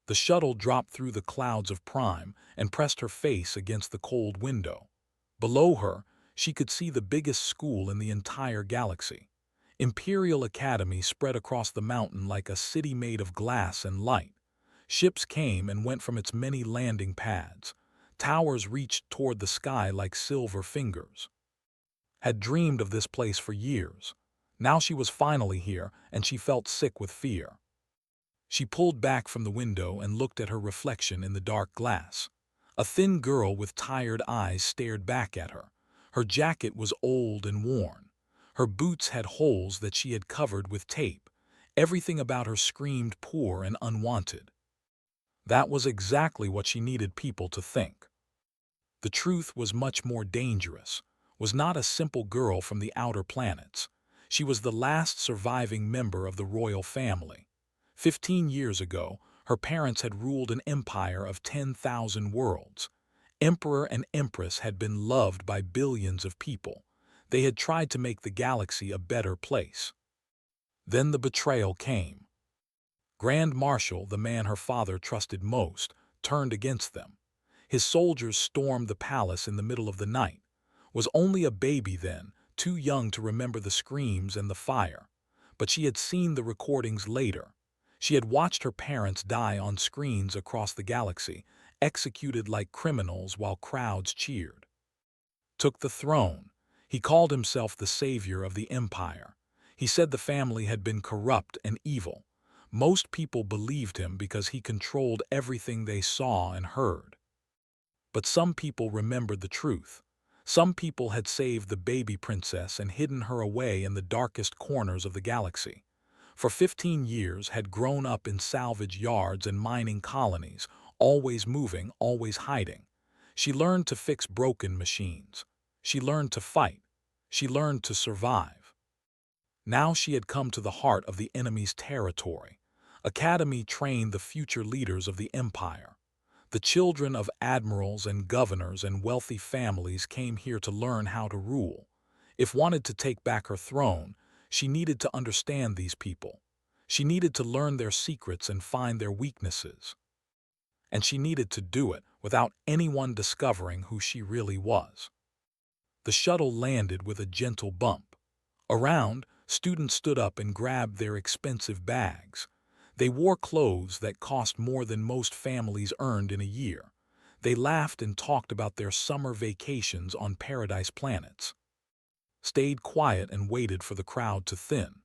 The shuttle dropped through the clouds of prime and pressed her face against the cold window. Below her, she could see the biggest school in the entire galaxy. Imperial Academy spread across the mountain like a city made of glass and light. Ships came and went from its many landing pads. Towers reached toward the sky like silver fingers. Had dreamed of this place for years. Now she was finally here, and she felt sick with fear. She pulled back from the window and looked at her reflection in the dark glass. A thin girl with tired eyes stared back at her. Her jacket was old and worn. Her boots had holes that she had covered with tape. Everything about her screamed poor and unwanted. That was exactly what she needed people to think. The truth was much more dangerous. Was not a simple girl from the outer planets. She was the last surviving member of the royal family. 15 years ago, her parents had ruled an empire of 10,000 worlds. Emperor and Empress had been loved by billions of people. They had tried to make the galaxy a better place. Then the betrayal came. Grand Marshal, the man her father trusted most, turned against them. His soldiers stormed the palace in the middle of the night. Was only a baby then, too young to remember the screams and the fire. But she had seen the recordings later. She had watched her parents die on screens across the galaxy, executed like criminals while crowds cheered. Took the throne. He called himself the savior of the empire. He said the family had been corrupt and evil. Most people believed him because he controlled everything they saw and heard. But some people remembered the truth. Some people had saved the baby princess and hidden her away in the darkest corners of the galaxy. For 15 years had grown up in salvage yards and mining colonies, always moving, always hiding. She learned to fix broken machines. She learned to fight. She learned to survive. Now she had come to the heart of the enemy's territory. Academy trained the future leaders of the empire. The children of admirals and governors and wealthy families came here to learn how to rule. If wanted to take back her throne, she needed to understand these people. She needed to learn their secrets and find their weaknesses. And she needed to do it without anyone discovering who she really was. The shuttle landed with a gentle bump. Around, students stood up and grabbed their expensive bags. They wore clothes that cost more than most families earned in a year. They laughed and talked about their summer vacations on paradise planets. Stayed quiet and waited for the crowd to thin.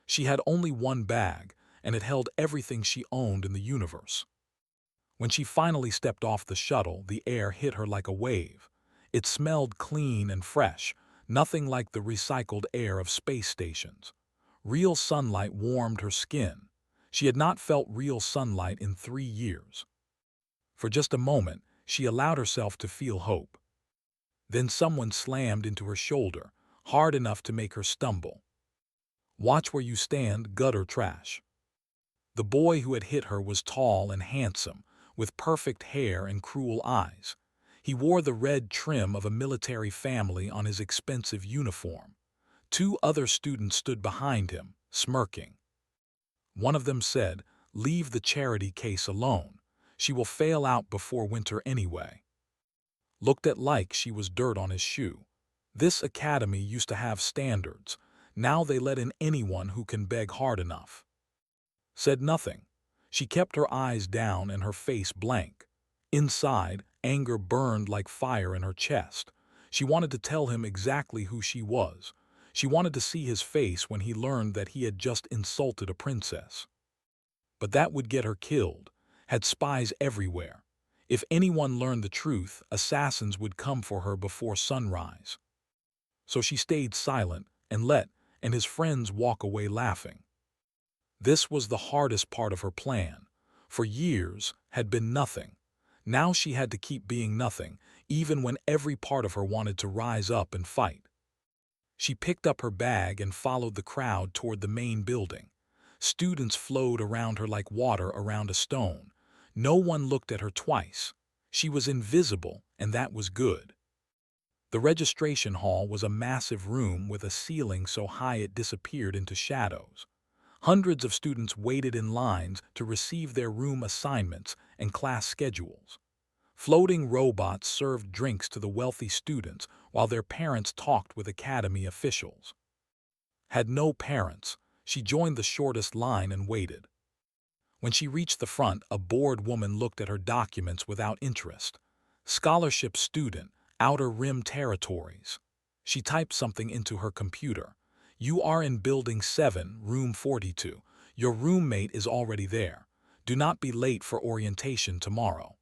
She had only one bag, and it held everything she owned in the universe. When she finally stepped off the shuttle, the air hit her like a wave. It smelled clean and fresh, nothing like the recycled air of space stations. Real sunlight warmed her skin. She had not felt real sunlight in 3 years. For just a moment, she allowed herself to feel hope. Then someone slammed into her shoulder, hard enough to make her stumble. "Watch where you stand, gutter trash." The boy who had hit her was tall and handsome, with perfect hair and cruel eyes. He wore the red trim of a military family on his expensive uniform. 2 other students stood behind him, smirking. One of them said, "Leave the charity case alone. She will fail out before winter anyway." Looked at like she was dirt on his shoe. This academy used to have standards. Now they let in anyone who can beg hard enough. Said nothing. She kept her eyes down and her face blank. Inside, anger burned like fire in her chest. She wanted to tell him exactly who she was. She wanted to see his face when he learned that he had just insulted a princess. But that would get her killed. Had spies everywhere. If anyone learned the truth, assassins would come for her before sunrise. So she stayed silent and let his friends walk away laughing. This was the hardest part of her plan. For years had been nothing. Now she had to keep being nothing, even when every part of her wanted to rise up and fight. She picked up her bag and followed the crowd toward the main building. Students flowed around her like water around a stone. No one looked at her twice. She was invisible, and that was good. The registration hall was a massive room with a ceiling so high it disappeared into shadows. Hundreds of students waited in lines to receive their room assignments and class schedules. Floating robots served drinks to the wealthy students while their parents talked with academy officials. Had no parents, she joined the shortest line and waited. When she reached the front, a bored woman looked at her documents without interest. Scholarship student, Outer Rim Territories. She typed something into her computer. You are in Building 7, Room 42. Your roommate is already there. Do not be late for orientation tomorrow.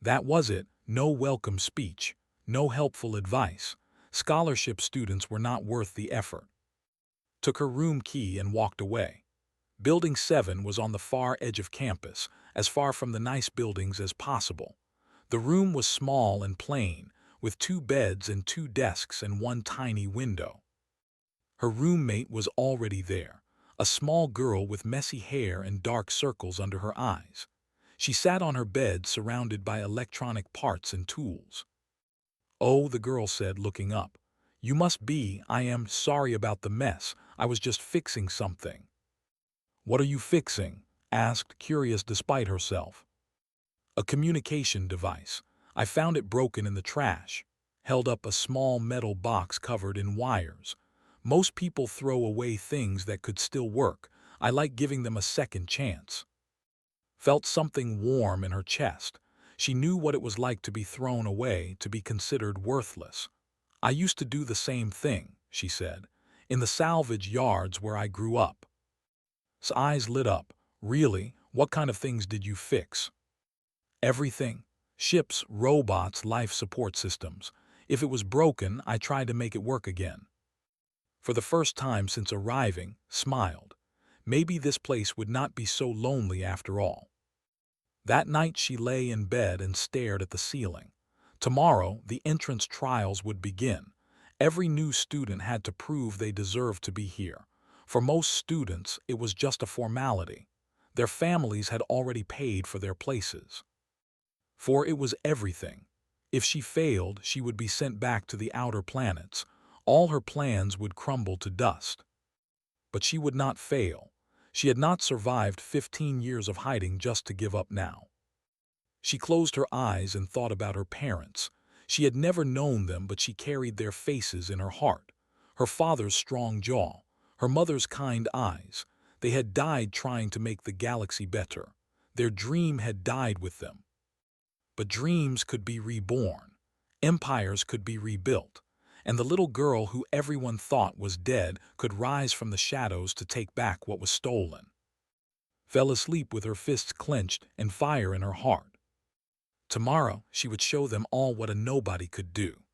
That was it. No welcome speech. No helpful advice. Scholarship students were not worth the effort. Took her room key and walked away. Building 7 was on the far edge of campus, as far from the nice buildings as possible. The room was small and plain, with 2 beds and 2 desks and 1 tiny window. Her roommate was already there, a small girl with messy hair and dark circles under her eyes. She sat on her bed surrounded by electronic parts and tools. "Oh," the girl said, looking up. "You must be. I am sorry about the mess. I was just fixing something." "What are you fixing?" asked, curious despite herself. "A communication device. I found it broken in the trash." Held up a small metal box covered in wires. "Most people throw away things that could still work. I like giving them a second chance." Felt something warm in her chest. She knew what it was like to be thrown away, to be considered worthless. "I used to do the same thing," she said, "in the salvage yards where I grew up." His eyes lit up. "Really? What kind of things did you fix?" "Everything. Ships, robots, life support systems. If it was broken, I tried to make it work again." For the first time since arriving, smiled. Maybe this place would not be so lonely after all. That night she lay in bed and stared at the ceiling. Tomorrow, the entrance trials would begin. Every new student had to prove they deserved to be here. For most students, it was just a formality. Their families had already paid for their places. For it was everything. If she failed, she would be sent back to the outer planets. All her plans would crumble to dust. But she would not fail. She had not survived 15 years of hiding just to give up now. She closed her eyes and thought about her parents. She had never known them, but she carried their faces in her heart. Her father's strong jaw, her mother's kind eyes. They had died trying to make the galaxy better. Their dream had died with them. But dreams could be reborn. Empires could be rebuilt. And the little girl who everyone thought was dead could rise from the shadows to take back what was stolen. Fell asleep with her fists clenched and fire in her heart. Tomorrow, she would show them all what a nobody could do.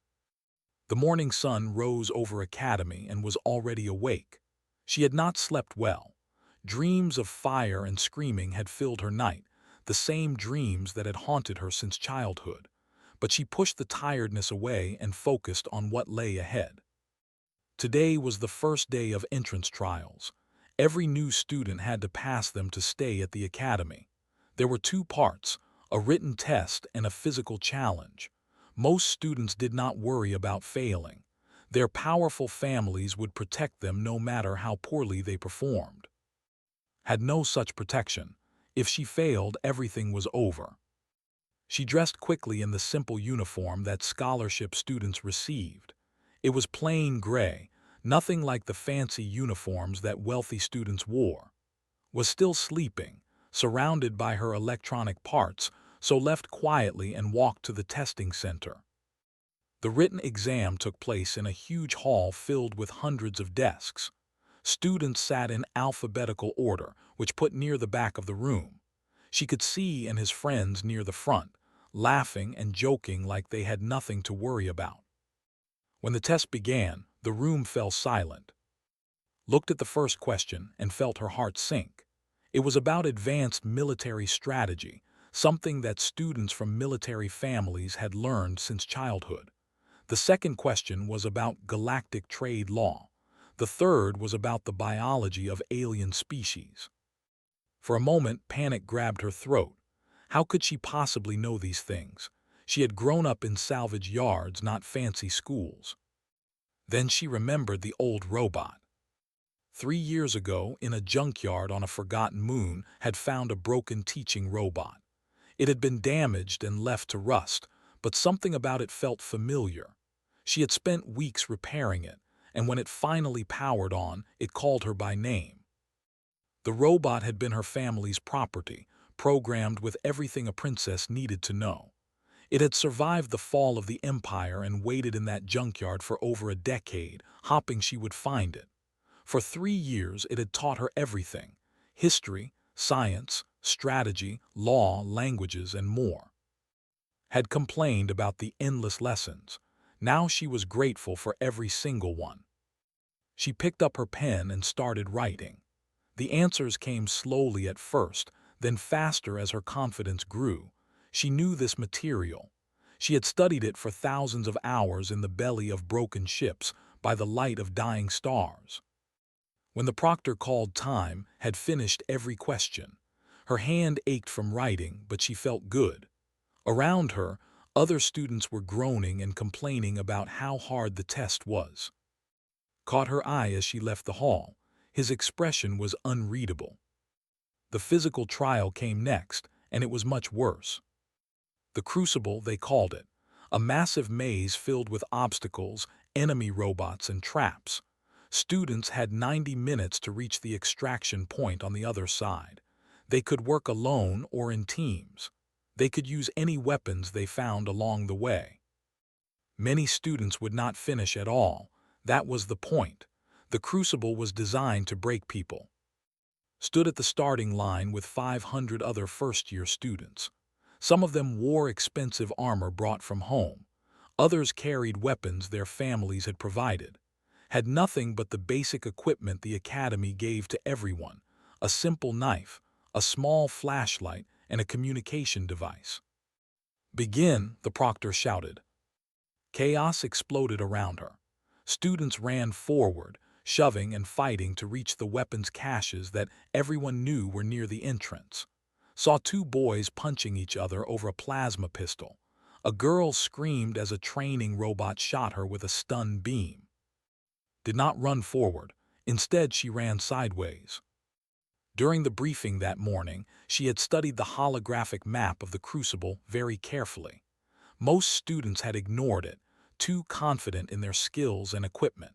The morning sun rose over Academy and was already awake. She had not slept well. Dreams of fire and screaming had filled her night, the same dreams that had haunted her since childhood. But she pushed the tiredness away and focused on what lay ahead. Today was the first day of entrance trials. Every new student had to pass them to stay at the academy. There were 2 parts, a written test and a physical challenge. Most students did not worry about failing. Their powerful families would protect them no matter how poorly they performed. Had no such protection. If she failed, everything was over. She dressed quickly in the simple uniform that scholarship students received. It was plain gray, nothing like the fancy uniforms that wealthy students wore. Was still sleeping, surrounded by her electronic parts, so left quietly and walked to the testing center. The written exam took place in a huge hall filled with hundreds of desks. Students sat in alphabetical order, which put near the back of the room. She could see and his friends near the front, laughing and joking like they had nothing to worry about. When the test began, the room fell silent. Looked at the first question and felt her heart sink. It was about advanced military strategy, something that students from military families had learned since childhood. The second question was about galactic trade law. The third was about the biology of alien species. For a moment, panic grabbed her throat. How could she possibly know these things? She had grown up in salvage yards, not fancy schools. Then she remembered the old robot. 3 years ago, in a junkyard on a forgotten moon, had found a broken teaching robot. It had been damaged and left to rust, but something about it felt familiar. She had spent weeks repairing it, and when it finally powered on, it called her by name. The robot had been her family's property, programmed with everything a princess needed to know. It had survived the fall of the empire and waited in that junkyard for over a decade, hoping she would find it. For 3 years it had taught her everything: history, science, strategy, law, languages, and more. Had complained about the endless lessons. Now she was grateful for every single one. She picked up her pen and started writing. The answers came slowly at first, then faster as her confidence grew. She knew this material. She had studied it for thousands of hours in the belly of broken ships, by the light of dying stars. When the proctor called time, had finished every question. Her hand ached from writing, but she felt good. Around her, other students were groaning and complaining about how hard the test was. Caught her eye as she left the hall. His expression was unreadable. The physical trial came next, and it was much worse. The Crucible, they called it. A massive maze filled with obstacles, enemy robots, and traps. Students had 90 minutes to reach the extraction point on the other side. They could work alone or in teams. They could use any weapons they found along the way. Many students would not finish at all. That was the point. The Crucible was designed to break people. Stood at the starting line with 500 other first-year students. Some of them wore expensive armor brought from home. Others carried weapons their families had provided. Had nothing but the basic equipment the academy gave to everyone: a simple knife, a small flashlight, and a communication device. "Begin," the proctor shouted. Chaos exploded around her. Students ran forward, shoving and fighting to reach the weapons caches that everyone knew were near the entrance. Saw two boys punching each other over a plasma pistol. A girl screamed as a training robot shot her with a stun beam. Did not run forward. Instead, she ran sideways. During the briefing that morning, she had studied the holographic map of the Crucible very carefully. Most students had ignored it, too confident in their skills and equipment,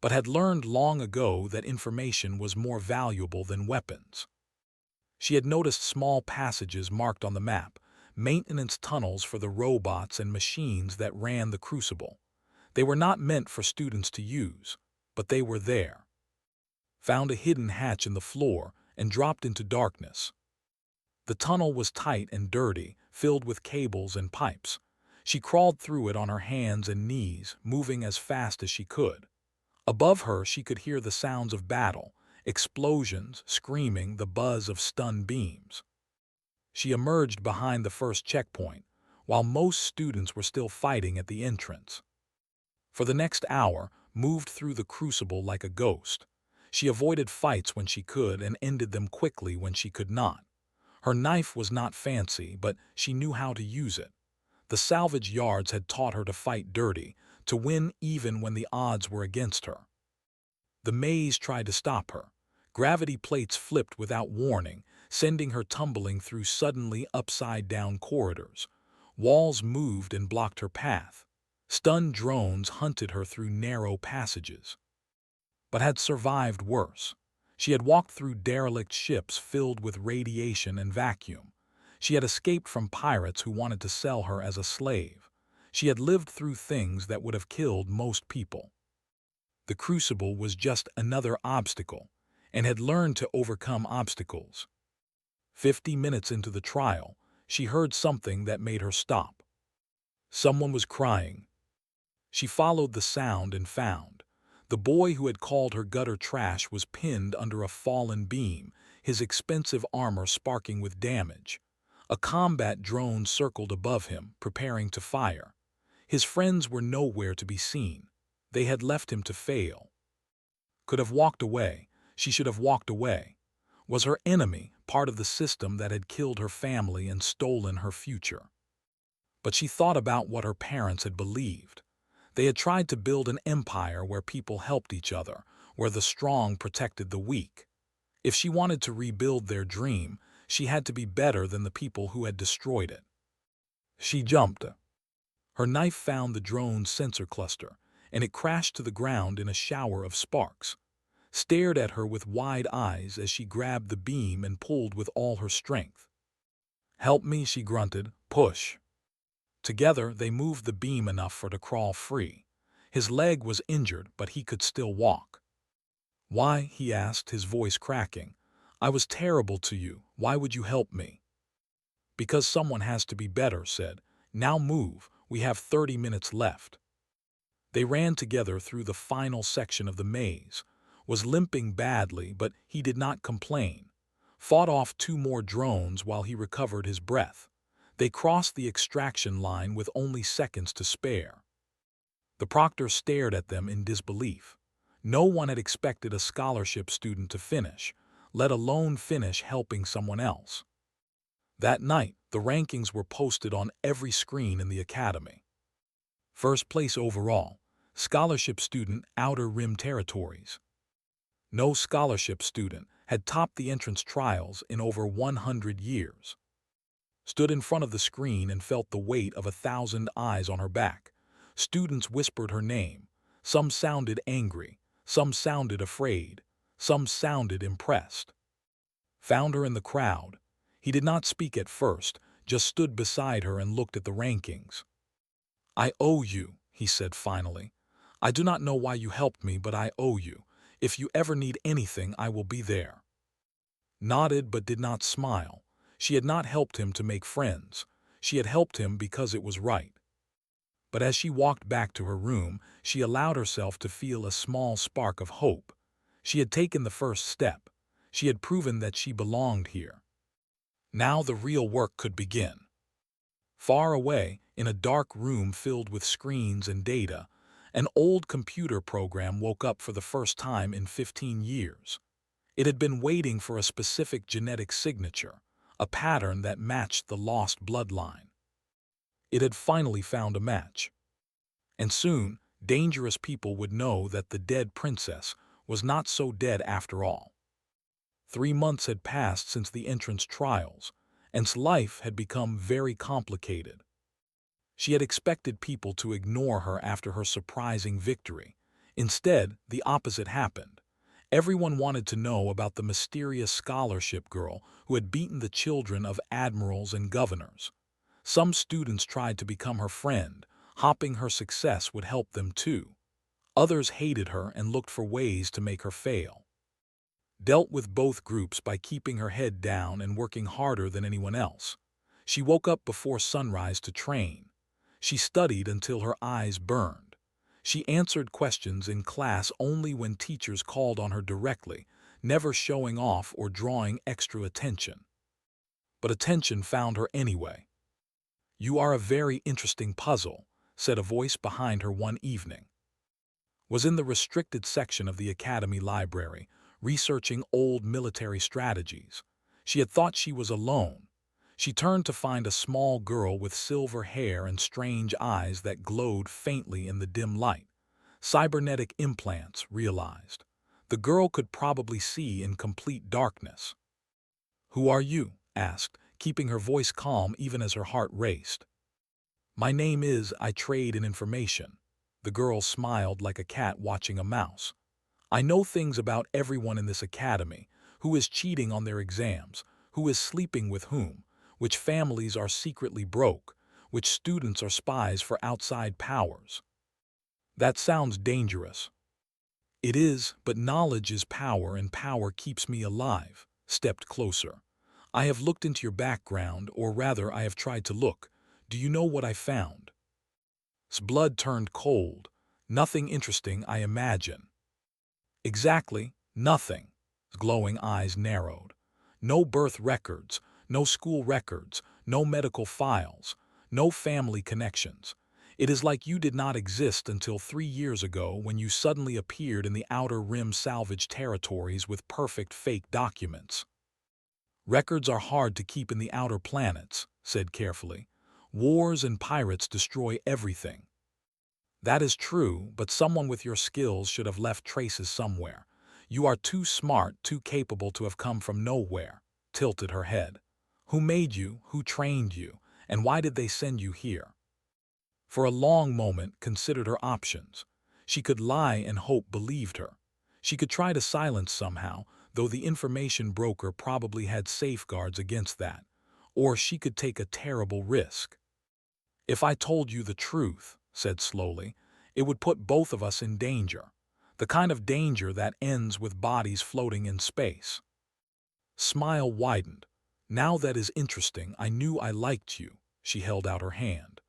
but had learned long ago that information was more valuable than weapons. She had noticed small passages marked on the map, maintenance tunnels for the robots and machines that ran the Crucible. They were not meant for students to use, but they were there. Found a hidden hatch in the floor and dropped into darkness. The tunnel was tight and dirty, filled with cables and pipes. She crawled through it on her hands and knees, moving as fast as she could. Above her, she could hear the sounds of battle: explosions, screaming, the buzz of stun beams. She emerged behind the first checkpoint, while most students were still fighting at the entrance. For the next hour, moved through the Crucible like a ghost. She avoided fights when she could and ended them quickly when she could not. Her knife was not fancy, but she knew how to use it. The salvage yards had taught her to fight dirty, to win even when the odds were against her. The maze tried to stop her. Gravity plates flipped without warning, sending her tumbling through suddenly upside-down corridors. Walls moved and blocked her path. Stunned drones hunted her through narrow passages. But had survived worse. She had walked through derelict ships filled with radiation and vacuum. She had escaped from pirates who wanted to sell her as a slave. She had lived through things that would have killed most people. The Crucible was just another obstacle, and had learned to overcome obstacles. 50 minutes into the trial, she heard something that made her stop. Someone was crying. She followed the sound and found. The boy who had called her gutter trash was pinned under a fallen beam, his expensive armor sparking with damage. A combat drone circled above him, preparing to fire. His friends were nowhere to be seen. They had left him to fail. Could have walked away. She should have walked away. Was her enemy part of the system that had killed her family and stolen her future? But she thought about what her parents had believed. They had tried to build an empire where people helped each other, where the strong protected the weak. If she wanted to rebuild their dream, she had to be better than the people who had destroyed it. She jumped. Her knife found the drone's sensor cluster, and it crashed to the ground in a shower of sparks. Stared at her with wide eyes as she grabbed the beam and pulled with all her strength. "Help me," she grunted. "Push." Together, they moved the beam enough for it to crawl free. His leg was injured, but he could still walk. "Why?" he asked, his voice cracking. "I was terrible to you. Why would you help me?" "Because someone has to be better," said. "Now move. We have 30 minutes left." They ran together through the final section of the maze. Was limping badly, but he did not complain. Fought off 2 more drones while he recovered his breath. They crossed the extraction line with only seconds to spare. The proctor stared at them in disbelief. No one had expected a scholarship student to finish, let alone finish helping someone else. That night, the rankings were posted on every screen in the academy. First place overall, scholarship student, Outer Rim Territories. No scholarship student had topped the entrance trials in over 100 years. Stood in front of the screen and felt the weight of 1,000 eyes on her back. Students whispered her name. Some sounded angry, some sounded afraid, some sounded impressed. Found her in the crowd. He did not speak at first, just stood beside her and looked at the rankings. "I owe you," he said finally. "I do not know why you helped me, but I owe you. If you ever need anything, I will be there." Nodded but did not smile. She had not helped him to make friends. She had helped him because it was right. But as she walked back to her room, she allowed herself to feel a small spark of hope. She had taken the first step. She had proven that she belonged here. Now the real work could begin. Far away, in a dark room filled with screens and data, an old computer program woke up for the first time in 15 years. It had been waiting for a specific genetic signature, a pattern that matched the lost bloodline. It had finally found a match. And soon, dangerous people would know that the dead princess was not so dead after all. 3 months had passed since the entrance trials, and life had become very complicated. She had expected people to ignore her after her surprising victory. Instead, the opposite happened. Everyone wanted to know about the mysterious scholarship girl who had beaten the children of admirals and governors. Some students tried to become her friend, hoping her success would help them too. Others hated her and looked for ways to make her fail. Dealt with both groups by keeping her head down and working harder than anyone else. She woke up before sunrise to train. She studied until her eyes burned. She answered questions in class only when teachers called on her directly, never showing off or drawing extra attention. But attention found her anyway. "You are a very interesting puzzle," said a voice behind her one evening. Was in the restricted section of the academy library, researching old military strategies. She had thought she was alone. She turned to find a small girl with silver hair and strange eyes that glowed faintly in the dim light. Cybernetic implants, realized. The girl could probably see in complete darkness. "Who are you?" asked, keeping her voice calm even as her heart raced. "My name is, I trade in information." The girl smiled like a cat watching a mouse. "I know things about everyone in this academy, who is cheating on their exams, who is sleeping with whom, which families are secretly broke, which students are spies for outside powers." "That sounds dangerous." "It is, but knowledge is power and power keeps me alive." Stepped closer. "I have looked into your background, or rather I have tried to look. Do you know what I found?" His blood turned cold. "Nothing interesting, I imagine." "Exactly, nothing." His glowing eyes narrowed. "No birth records, no school records, no medical files, no family connections. It is like you did not exist until 3 years ago when you suddenly appeared in the Outer Rim salvage territories with perfect fake documents." "Records are hard to keep in the outer planets," said carefully. "Wars and pirates destroy everything." "That is true, but someone with your skills should have left traces somewhere. You are too smart, too capable to have come from nowhere, tilted her head. Who made you? Who trained you? And why did they send you here? For a long moment considered her options. She could lie and hope believed her. She could try to silence somehow, though the information broker probably had safeguards against that. Or she could take a terrible risk. If I told you the truth, said slowly, it would put both of us in danger. The kind of danger that ends with bodies floating in space. Smile widened. Now that is interesting. I knew I liked you. She held out her hand.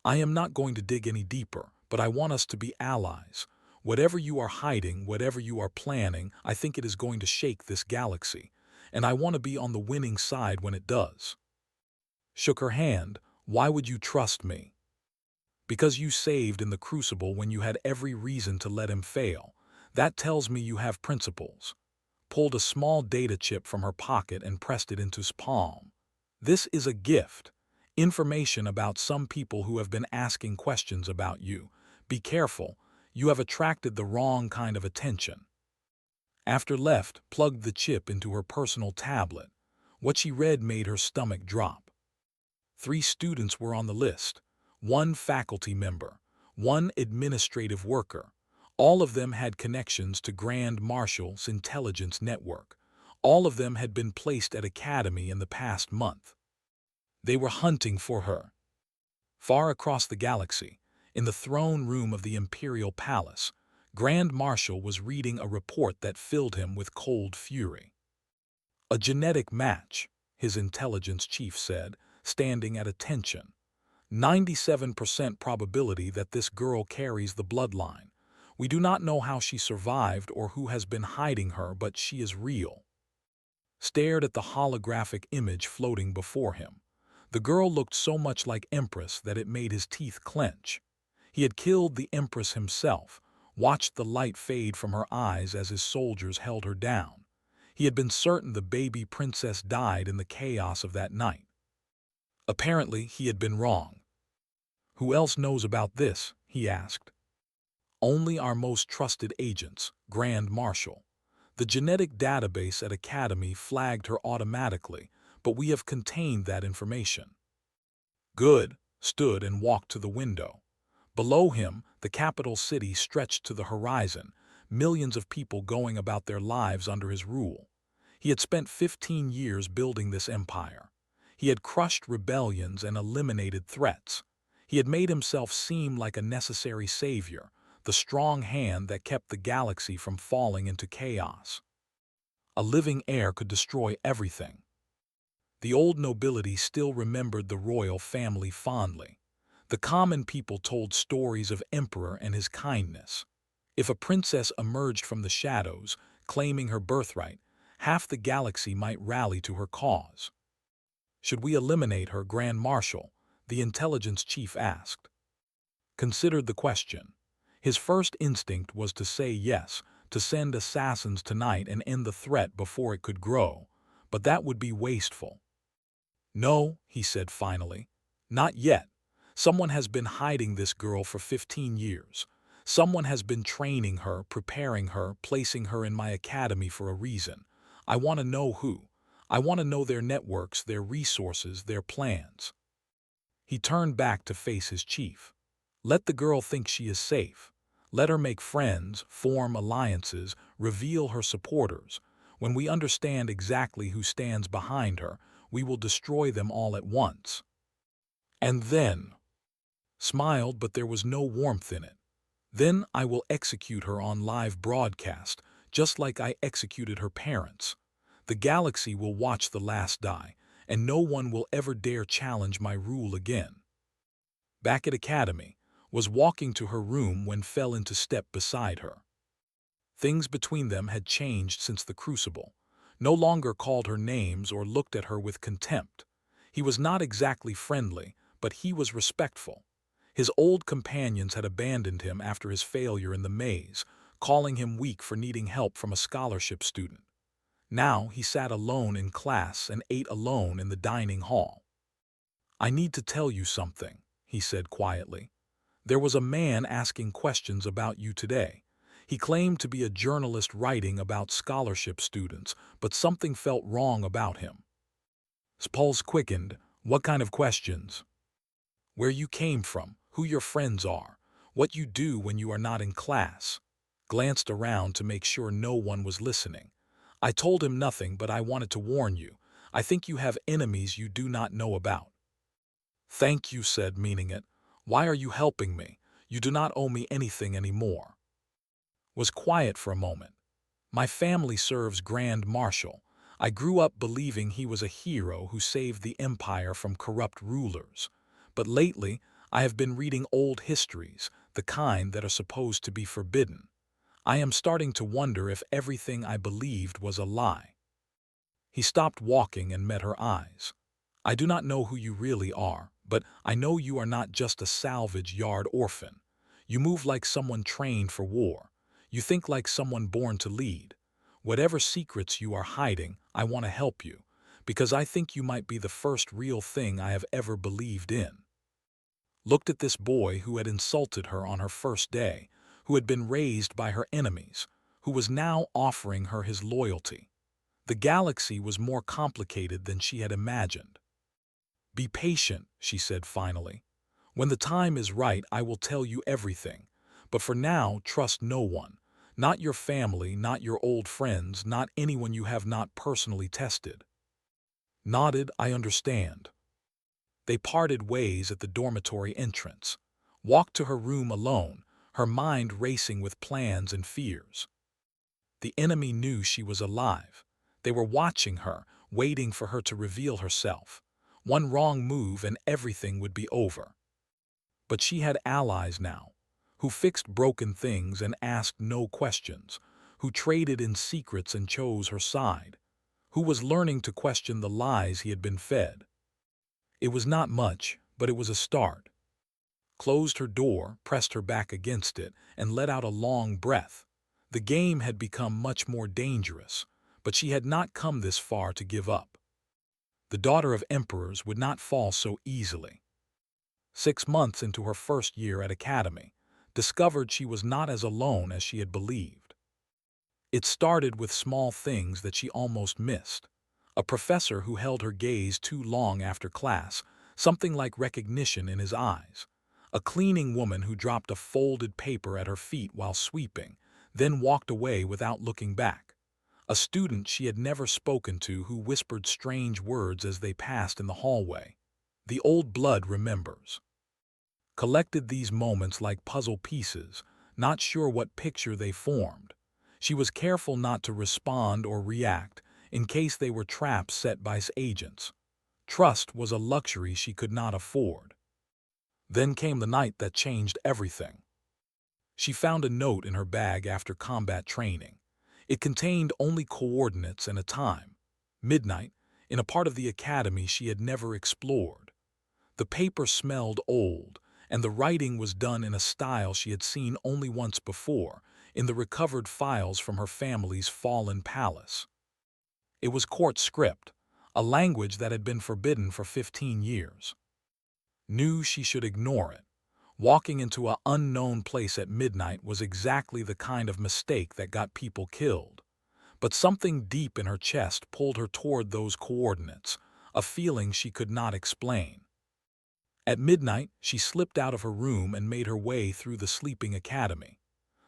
I am not going to dig any deeper, but I want us to be allies. Whatever you are hiding, whatever you are planning, I think it is going to shake this galaxy, and I want to be on the winning side when it does. Shook her hand. Why would you trust me? Because you saved in the crucible when you had every reason to let him fail. That tells me you have principles. Pulled a small data chip from her pocket and pressed it into his palm. This is a gift. Information about some people who have been asking questions about you. Be careful, you have attracted the wrong kind of attention. After left, plugged the chip into her personal tablet. What she read made her stomach drop. 3 students were on the list. 1 faculty member. 1 administrative worker. All of them had connections to Grand Marshal's intelligence network. All of them had been placed at Academy in the past month. They were hunting for her. Far across the galaxy, in the throne room of the Imperial Palace, Grand Marshal was reading a report that filled him with cold fury. A genetic match, his intelligence chief said, standing at attention. 97% probability that this girl carries the bloodline. We do not know how she survived or who has been hiding her, but she is real. Stared at the holographic image floating before him. The girl looked so much like Empress that it made his teeth clench. He had killed the Empress himself, watched the light fade from her eyes as his soldiers held her down. He had been certain the baby princess died in the chaos of that night. Apparently, he had been wrong. Who else knows about this? He asked. Only our most trusted agents, Grand Marshal. The genetic database at Academy flagged her automatically, but we have contained that information. Good, stood and walked to the window. Below him, the capital city stretched to the horizon, millions of people going about their lives under his rule. He had spent 15 years building this empire. He had crushed rebellions and eliminated threats. He had made himself seem like a necessary savior, the strong hand that kept the galaxy from falling into chaos. A living heir could destroy everything. The old nobility still remembered the royal family fondly. The common people told stories of Emperor and his kindness. If a princess emerged from the shadows, claiming her birthright, half the galaxy might rally to her cause. Should we eliminate her, Grand Marshal? The intelligence chief asked. Considered the question. His first instinct was to say yes, to send assassins tonight and end the threat before it could grow, but that would be wasteful. No, he said finally. Not yet. Someone has been hiding this girl for 15 years. Someone has been training her, preparing her, placing her in my academy for a reason. I want to know who. I want to know their networks, their resources, their plans. He turned back to face his chief. Let the girl think she is safe. Let her make friends, form alliances, reveal her supporters. When we understand exactly who stands behind her, we will destroy them all at once. And then, smiled, but there was no warmth in it. Then I will execute her on live broadcast, just like I executed her parents. The galaxy will watch the last die, and no one will ever dare challenge my rule again. Back at Academy, was walking to her room when fell into step beside her. Things between them had changed since the crucible. No longer called her names or looked at her with contempt. He was not exactly friendly, but he was respectful. His old companions had abandoned him after his failure in the maze, calling him weak for needing help from a scholarship student. Now he sat alone in class and ate alone in the dining hall. I need to tell you something, he said quietly. There was a man asking questions about you today. He claimed to be a journalist writing about scholarship students, but something felt wrong about him. His pulse quickened. What kind of questions? Where you came from, who your friends are, what you do when you are not in class. Glanced around to make sure no one was listening. I told him nothing, but I wanted to warn you. I think you have enemies you do not know about. Thank you, said, meaning it. Why are you helping me? You do not owe me anything anymore. Was quiet for a moment. My family serves Grand Marshal. I grew up believing he was a hero who saved the empire from corrupt rulers. But lately, I have been reading old histories, the kind that are supposed to be forbidden. I am starting to wonder if everything I believed was a lie. He stopped walking and met her eyes. I do not know who you really are, but I know you are not just a salvage yard orphan. You move like someone trained for war. You think like someone born to lead. Whatever secrets you are hiding, I want to help you, because I think you might be the first real thing I have ever believed in. Looked at this boy who had insulted her on her first day, who had been raised by her enemies, who was now offering her his loyalty. The galaxy was more complicated than she had imagined. Be patient, she said finally. When the time is right, I will tell you everything. But for now, trust no one. Not your family, not your old friends, not anyone you have not personally tested. Nodded, I understand. They parted ways at the dormitory entrance. Walked to her room alone, her mind racing with plans and fears. The enemy knew she was alive. They were watching her, waiting for her to reveal herself. One wrong move and everything would be over. But she had allies now, who fixed broken things and asked no questions, who traded in secrets and chose her side, who was learning to question the lies he had been fed. It was not much, but it was a start. Closed her door, pressed her back against it, and let out a long breath. The game had become much more dangerous, but she had not come this far to give up. The daughter of emperors would not fall so easily. 6 months into her first year at academy, discovered she was not as alone as she had believed. It started with small things that she almost missed. A professor who held her gaze too long after class, something like recognition in his eyes. A cleaning woman who dropped a folded paper at her feet while sweeping, then walked away without looking back. A student she had never spoken to who whispered strange words as they passed in the hallway. The old blood remembers. Collected these moments like puzzle pieces, not sure what picture they formed. She was careful not to respond or react, in case they were traps set by agents. Trust was a luxury she could not afford. Then came the night that changed everything. She found a note in her bag after combat training. It contained only coordinates and a time. Midnight, in a part of the academy she had never explored. The paper smelled old, and the writing was done in a style she had seen only once before, in the recovered files from her family's fallen palace. It was court script, a language that had been forbidden for 15 years. Knew she should ignore it. Walking into an unknown place at midnight was exactly the kind of mistake that got people killed. But something deep in her chest pulled her toward those coordinates, a feeling she could not explain. At midnight, she slipped out of her room and made her way through the sleeping academy.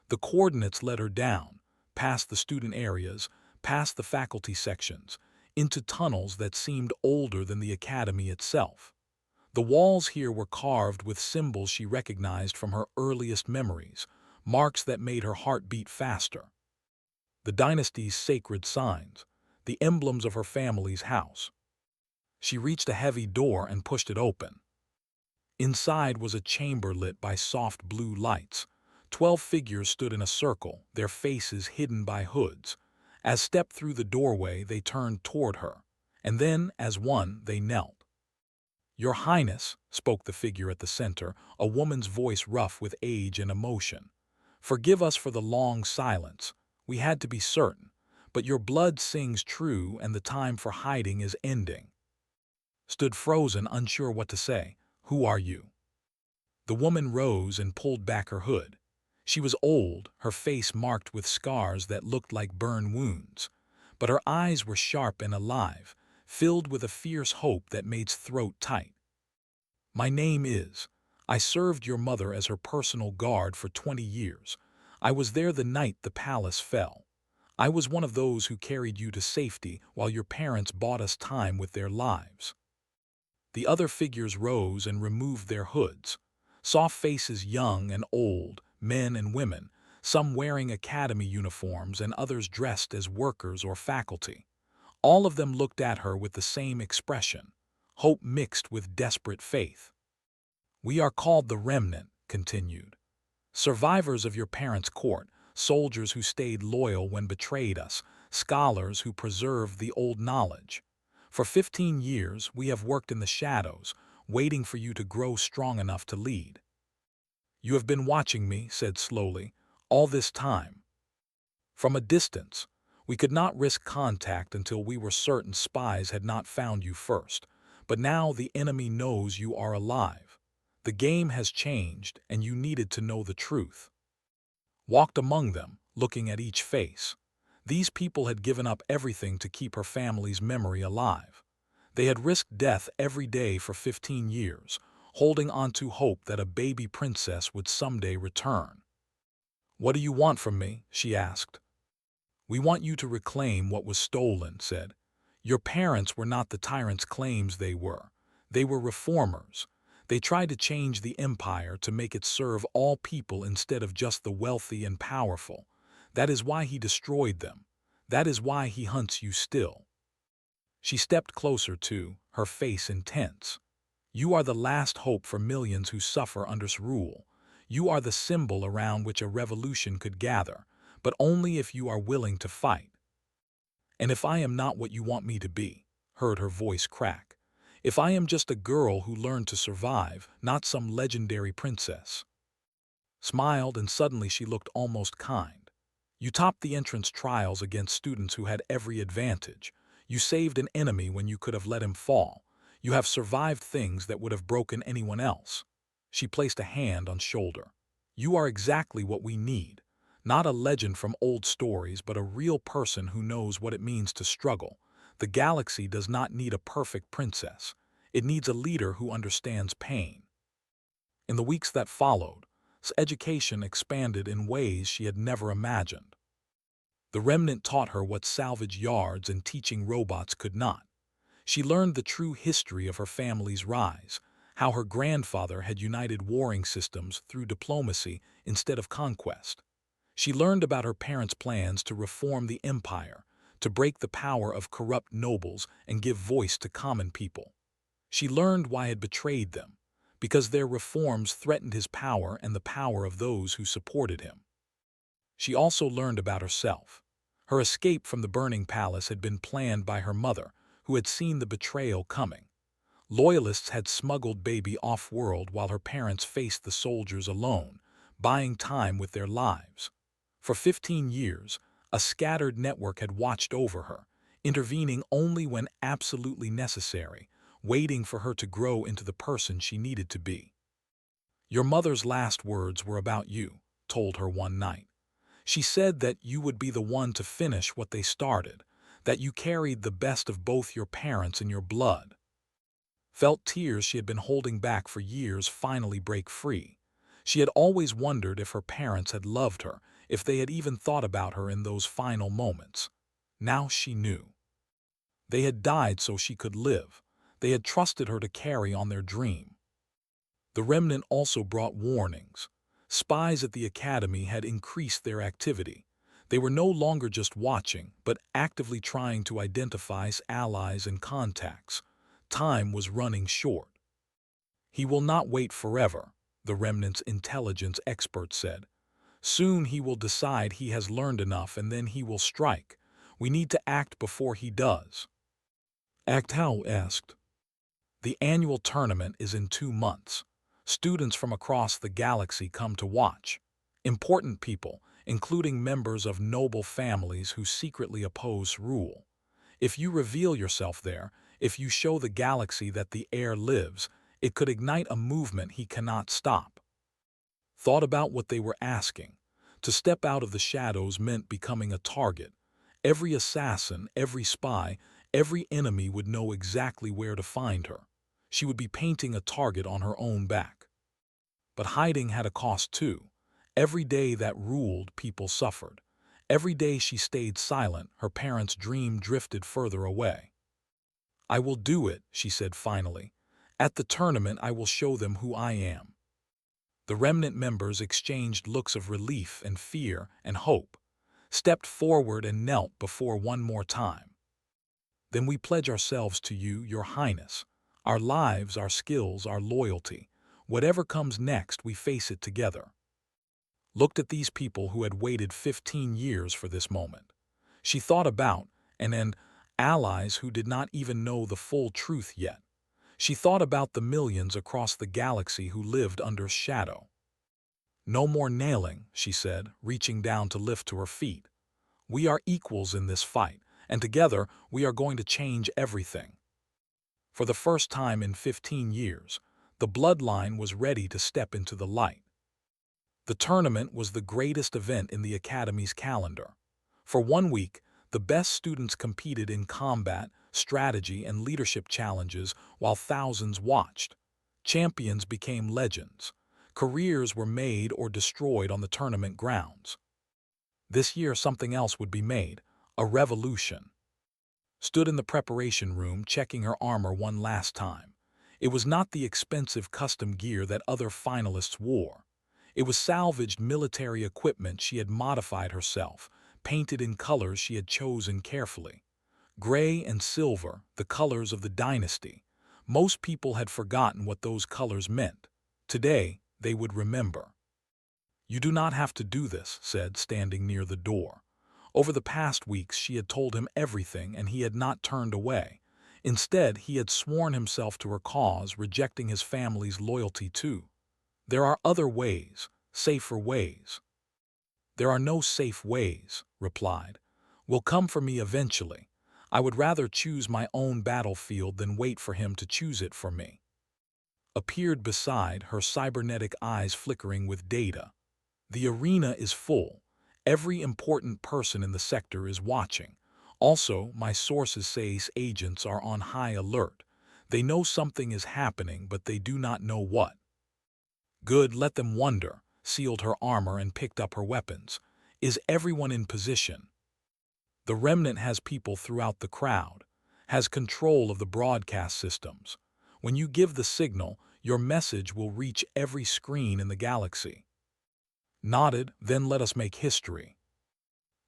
The coordinates led her down, past the student areas, past the faculty sections, into tunnels that seemed older than the academy itself. The walls here were carved with symbols she recognized from her earliest memories, marks that made her heart beat faster. The dynasty's sacred signs, the emblems of her family's house. She reached a heavy door and pushed it open. Inside was a chamber lit by soft blue lights. 12 figures stood in a circle, their faces hidden by hoods. As stepped through the doorway, they turned toward her, and then, as one, they knelt. "Your Highness," spoke the figure at the center, a woman's voice rough with age and emotion. "Forgive us for the long silence. We had to be certain. But your blood sings true and the time for hiding is ending." Stood frozen, unsure what to say. "Who are you?" The woman rose and pulled back her hood. She was old, her face marked with scars that looked like burn wounds, but her eyes were sharp and alive, filled with a fierce hope that made throat tight. "My name is. I served your mother as her personal guard for 20 years. I was there the night the palace fell. I was one of those who carried you to safety while your parents bought us time with their lives." The other figures rose and removed their hoods. Soft faces, young and old, men and women, some wearing academy uniforms and others dressed as workers or faculty. All of them looked at her with the same expression, hope mixed with desperate faith. "We are called the Remnant," continued. "Survivors of your parents' court, soldiers who stayed loyal when betrayed us, scholars who preserved the old knowledge. For 15 years, we have worked in the shadows, waiting for you to grow strong enough to lead." "You have been watching me," said slowly, "all this time. From a distance. We could not risk contact until we were certain spies had not found you first. But now the enemy knows you are alive. The game has changed, and you needed to know the truth." Walked among them, looking at each face. These people had given up everything to keep her family's memory alive. They had risked death every day for 15 years, holding on to hope that a baby princess would someday return. "What do you want from me?" she asked. "We want you to reclaim what was stolen," said. "Your parents were not the tyrants' claims they were. They were reformers. They tried to change the empire to make it serve all people instead of just the wealthy and powerful. That is why he destroyed them. That is why he hunts you still." She stepped closer too, her face intense. "You are the last hope for millions who suffer under rule. You are the symbol around which a revolution could gather, but only if you are willing to fight." "And if I am not what you want me to be," heard her voice crack. "If I am just a girl who learned to survive, not some legendary princess." Smiled, and suddenly she looked almost kind. "You topped the entrance trials against students who had every advantage. You saved an enemy when you could have let him fall. You have survived things that would have broken anyone else." She placed a hand on shoulder. "You are exactly what we need. Not a legend from old stories, but a real person who knows what it means to struggle. The galaxy does not need a perfect princess. It needs a leader who understands pain." In the weeks that followed, education expanded in ways she had never imagined. The Remnant taught her what salvage yards and teaching robots could not. She learned the true history of her family's rise, how her grandfather had united warring systems through diplomacy instead of conquest. She learned about her parents' plans to reform the empire, to break the power of corrupt nobles and give voice to common people. She learned why he had betrayed them, because their reforms threatened his power and the power of those who supported him. She also learned about herself. Her escape from the burning palace had been planned by her mother, who had seen the betrayal coming. Loyalists had smuggled baby off-world while her parents faced the soldiers alone, buying time with their lives. For 15 years, a scattered network had watched over her, intervening only when absolutely necessary, waiting for her to grow into the person she needed to be. "Your mother's last words were about you," told her one night. "She said that you would be the one to finish what they started, that you carried the best of both your parents in your blood." Felt tears she had been holding back for years finally break free. She had always wondered if her parents had loved her, if they had even thought about her in those final moments. Now she knew. They had died so she could live. They had trusted her to carry on their dream. The Remnant also brought warnings. Spies at the academy had increased their activity. They were no longer just watching, but actively trying to identify allies and contacts. Time was running short. "He will not wait forever," the Remnant's intelligence expert said. "Soon he will decide he has learned enough, and then he will strike. We need to act before he does." "Act how?" asked. "The annual tournament is in 2 months. Students from across the galaxy come to watch. Important people, including members of noble families who secretly oppose rule. If you reveal yourself there, if you show the galaxy that the heir lives, it could ignite a movement he cannot stop." Thought about what they were asking. To step out of the shadows meant becoming a target. Every assassin, every spy, every enemy would know exactly where to find her. She would be painting a target on her own back. But hiding had a cost too. Every day that ruled, people suffered. Every day she stayed silent, her parents' dream drifted further away. "I will do it," she said finally. "At the tournament I will show them who I am." The remnant members exchanged looks of relief and fear and hope, stepped forward and knelt before one more time. "Then we pledge ourselves to you, Your Highness. Our lives, our skills, our loyalty. Whatever comes next, we face it together." Looked at these people who had waited 15 years for this moment. She thought about, and then, allies who did not even know the full truth yet. She thought about the millions across the galaxy who lived under shadow. "No more nailing," she said, reaching down to lift to her feet. "We are equals in this fight, and together we are going to change everything." For the first time in 15 years, the bloodline was ready to step into the light. The tournament was the greatest event in the Academy's calendar. For 1 week, the best students competed in combat, strategy, and leadership challenges while thousands watched. Champions became legends. Careers were made or destroyed on the tournament grounds. This year something else would be made, a revolution. Stood in the preparation room checking her armor one last time. It was not the expensive custom gear that other finalists wore. It was salvaged military equipment she had modified herself, painted in colors she had chosen carefully. Gray and silver, the colors of the dynasty. Most people had forgotten what those colors meant. Today, they would remember. "You do not have to do this," said, standing near the door. Over the past weeks she had told him everything and he had not turned away. Instead, he had sworn himself to her cause, rejecting his family's loyalty too. "There are other ways, safer ways." "There are no safe ways," replied. "Will come for me eventually. I would rather choose my own battlefield than wait for him to choose it for me." Appeared beside her, cybernetic eyes flickering with data. "The arena is full. Every important person in the sector is watching. Also, my sources say agents are on high alert. They know something is happening, but they do not know what." "Good, let them wonder," sealed her armor and picked up her weapons. "Is everyone in position?" "The remnant has people throughout the crowd, has control of the broadcast systems. When you give the signal, your message will reach every screen in the galaxy." Nodded, "Then let us make history."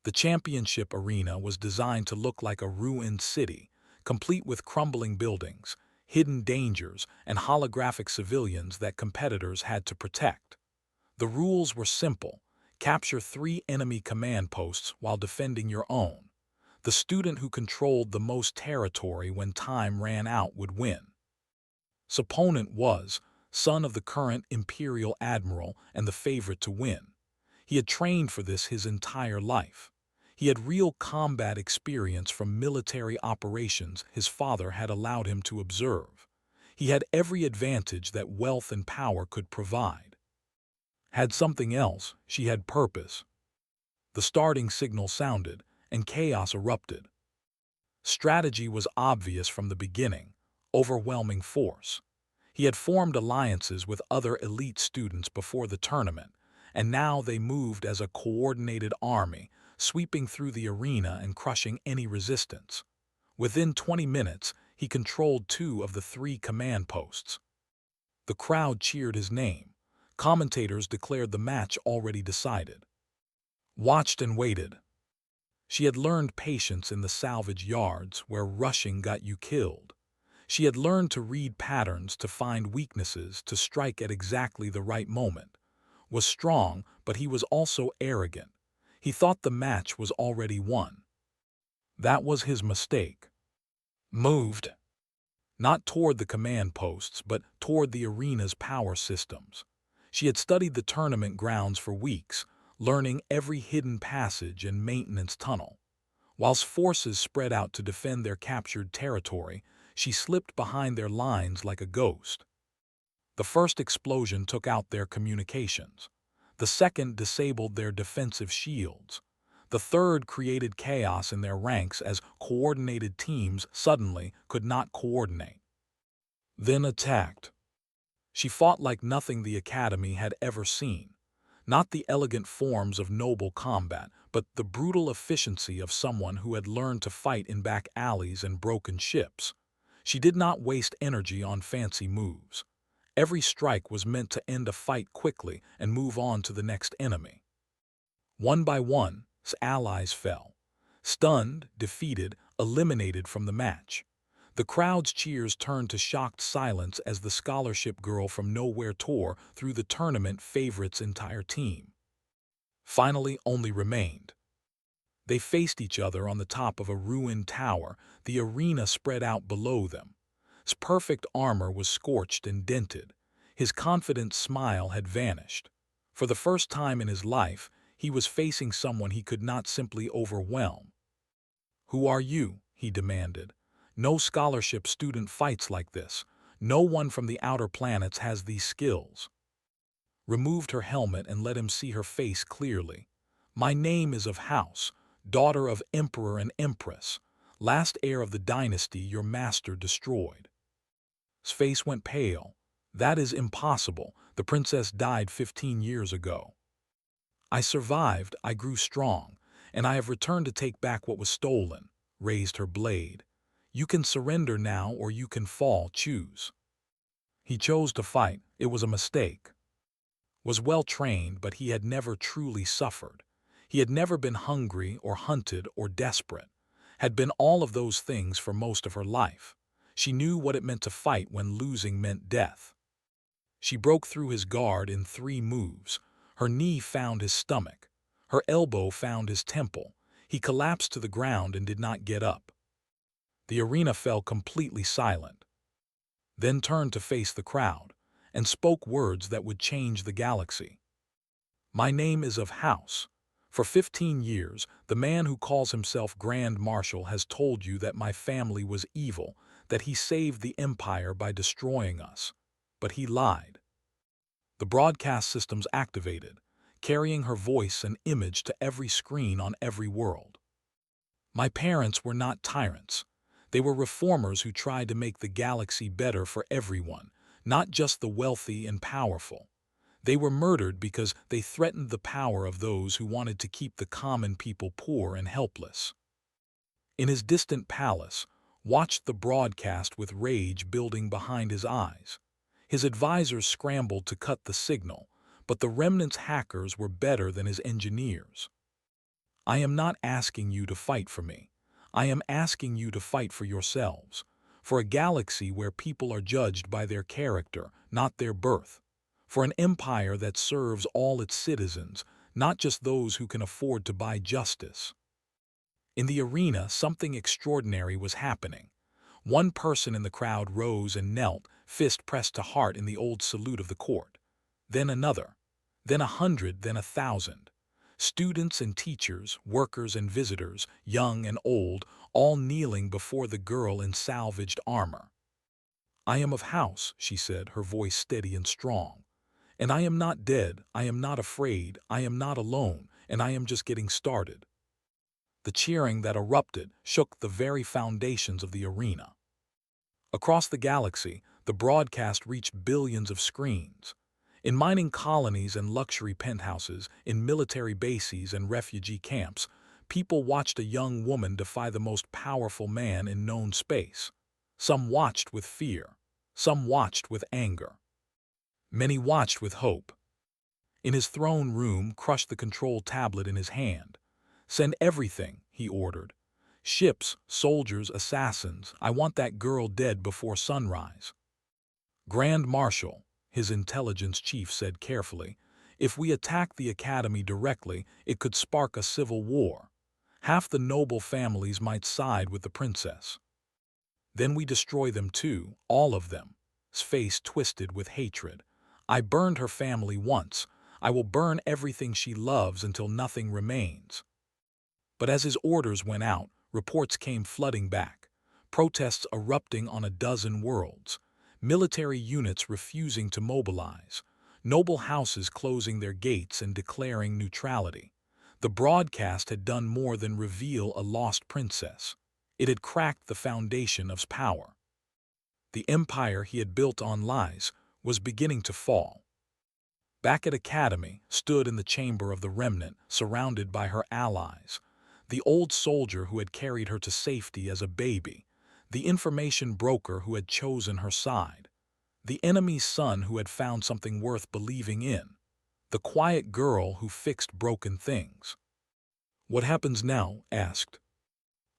The championship arena was designed to look like a ruined city, complete with crumbling buildings, hidden dangers, and holographic civilians that competitors had to protect. The rules were simple. Capture 3 enemy command posts while defending your own. The student who controlled the most territory when time ran out would win. His opponent was, son of the current Imperial Admiral and the favorite to win. He had trained for this his entire life. He had real combat experience from military operations his father had allowed him to observe. He had every advantage that wealth and power could provide. Had something else, she had purpose. The starting signal sounded, and chaos erupted. Strategy was obvious from the beginning, overwhelming force. He had formed alliances with other elite students before the tournament, and now they moved as a coordinated army, sweeping through the arena and crushing any resistance. Within 20 minutes, he controlled 2 of the 3 command posts. The crowd cheered his name. Commentators declared the match already decided. Watched and waited. She had learned patience in the salvage yards where rushing got you killed. She had learned to read patterns, to find weaknesses, to strike at exactly the right moment. Was strong, but he was also arrogant. He thought the match was already won. That was his mistake. Moved. Not toward the command posts, but toward the arena's power systems. She had studied the tournament grounds for weeks, learning every hidden passage and maintenance tunnel. Whilst forces spread out to defend their captured territory, she slipped behind their lines like a ghost. The first explosion took out their communications. The second disabled their defensive shields. The third created chaos in their ranks as coordinated teams suddenly could not coordinate. Then attacked. She fought like nothing the Academy had ever seen. Not the elegant forms of noble combat, but the brutal efficiency of someone who had learned to fight in back alleys and broken ships. She did not waste energy on fancy moves. Every strike was meant to end a fight quickly and move on to the next enemy. One by one, allies fell. Stunned, defeated, eliminated from the match. The crowd's cheers turned to shocked silence as the scholarship girl from nowhere tore through the tournament favorite's entire team. Finally, only remained. They faced each other on the top of a ruined tower, the arena spread out below them. His perfect armor was scorched and dented. His confident smile had vanished. For the first time in his life, he was facing someone he could not simply overwhelm. "Who are you?" he demanded. "No scholarship student fights like this. No one from the outer planets has these skills." Removed her helmet and let him see her face clearly. "My name is of House, daughter of Emperor and Empress, last heir of the dynasty your master destroyed." His face went pale. "That is impossible. The princess died 15 years ago. I survived, I grew strong, and I have returned to take back what was stolen," raised her blade. "You can surrender now or you can fall, choose." He chose to fight. It was a mistake. Was well trained, but he had never truly suffered. He had never been hungry or hunted or desperate. Had been all of those things for most of her life. She knew what it meant to fight when losing meant death. She broke through his guard in 3 moves. Her knee found his stomach. Her elbow found his temple. He collapsed to the ground and did not get up. The arena fell completely silent. Then turned to face the crowd, and spoke words that would change the galaxy. "My name is of House. For 15 years, the man who calls himself Grand Marshal has told you that my family was evil, that he saved the Empire by destroying us. But he lied." The broadcast systems activated, carrying her voice and image to every screen on every world. "My parents were not tyrants. They were reformers who tried to make the galaxy better for everyone, not just the wealthy and powerful. They were murdered because they threatened the power of those who wanted to keep the common people poor and helpless." In his distant palace, watched the broadcast with rage building behind his eyes. His advisors scrambled to cut the signal, but the remnant's hackers were better than his engineers. "I am not asking you to fight for me. I am asking you to fight for yourselves, for a galaxy where people are judged by their character, not their birth, for an empire that serves all its citizens, not just those who can afford to buy justice." In the arena, something extraordinary was happening. One person in the crowd rose and knelt, fist pressed to heart in the old salute of the court. Then another, then 100, then 1,000. Students and teachers, workers and visitors, young and old, all kneeling before the girl in salvaged armor. "I am of House," she said, her voice steady and strong. "And I am not dead, I am not afraid, I am not alone, and I am just getting started." The cheering that erupted shook the very foundations of the arena. Across the galaxy, the broadcast reached billions of screens. In mining colonies and luxury penthouses, in military bases and refugee camps, people watched a young woman defy the most powerful man in known space. Some watched with fear. Some watched with anger. Many watched with hope. In his throne room, crushed the control tablet in his hand. "Send everything," he ordered. "Ships, soldiers, assassins. I want that girl dead before sunrise." "Grand Marshal," his intelligence chief said carefully, "if we attack the Academy directly, it could spark a civil war. Half the noble families might side with the princess. Then we destroy them too, all of them." His face twisted with hatred. "I burned her family once. I will burn everything she loves until nothing remains." But as his orders went out, reports came flooding back. Protests erupting on a dozen worlds. Military units refusing to mobilize. noble houses closing their gates and declaring neutrality. The broadcast had done more than reveal a lost princess. It had cracked the foundation of power. The empire he had built on lies was beginning to fall. Back at Academy, stood in the chamber of the remnant, surrounded by her allies. The old soldier who had carried her to safety as a baby, the information broker who had chosen her side, the enemy's son who had found something worth believing in, the quiet girl who fixed broken things. "What happens now?" asked.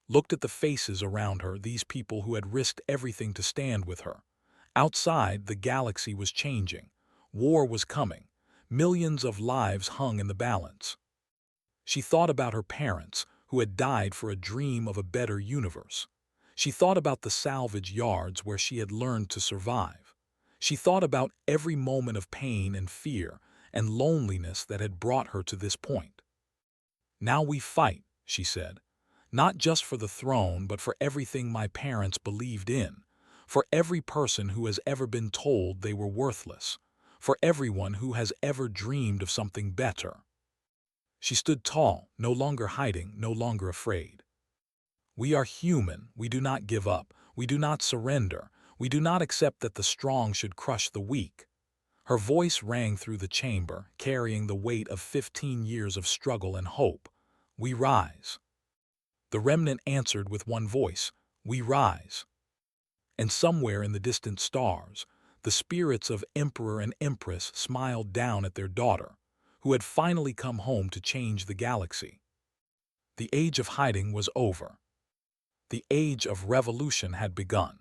Looked at the faces around her, these people who had risked everything to stand with her. Outside, the galaxy was changing. War was coming. Millions of lives hung in the balance. She thought about her parents, who had died for a dream of a better universe. She thought about the salvage yards where she had learned to survive. She thought about every moment of pain and fear and loneliness that had brought her to this point. "Now we fight," she said. "Not just for the throne, but for everything my parents believed in. For every person who has ever been told they were worthless. For everyone who has ever dreamed of something better." She stood tall, no longer hiding, no longer afraid. "We are human. We do not give up. We do not surrender. We do not accept that the strong should crush the weak." Her voice rang through the chamber, carrying the weight of 15 years of struggle and hope. "We rise." The remnant answered with one voice, "We rise." And somewhere in the distant stars, the spirits of Emperor and Empress smiled down at their daughter, who had finally come home to change the galaxy. The age of hiding was over. The age of revolution had begun.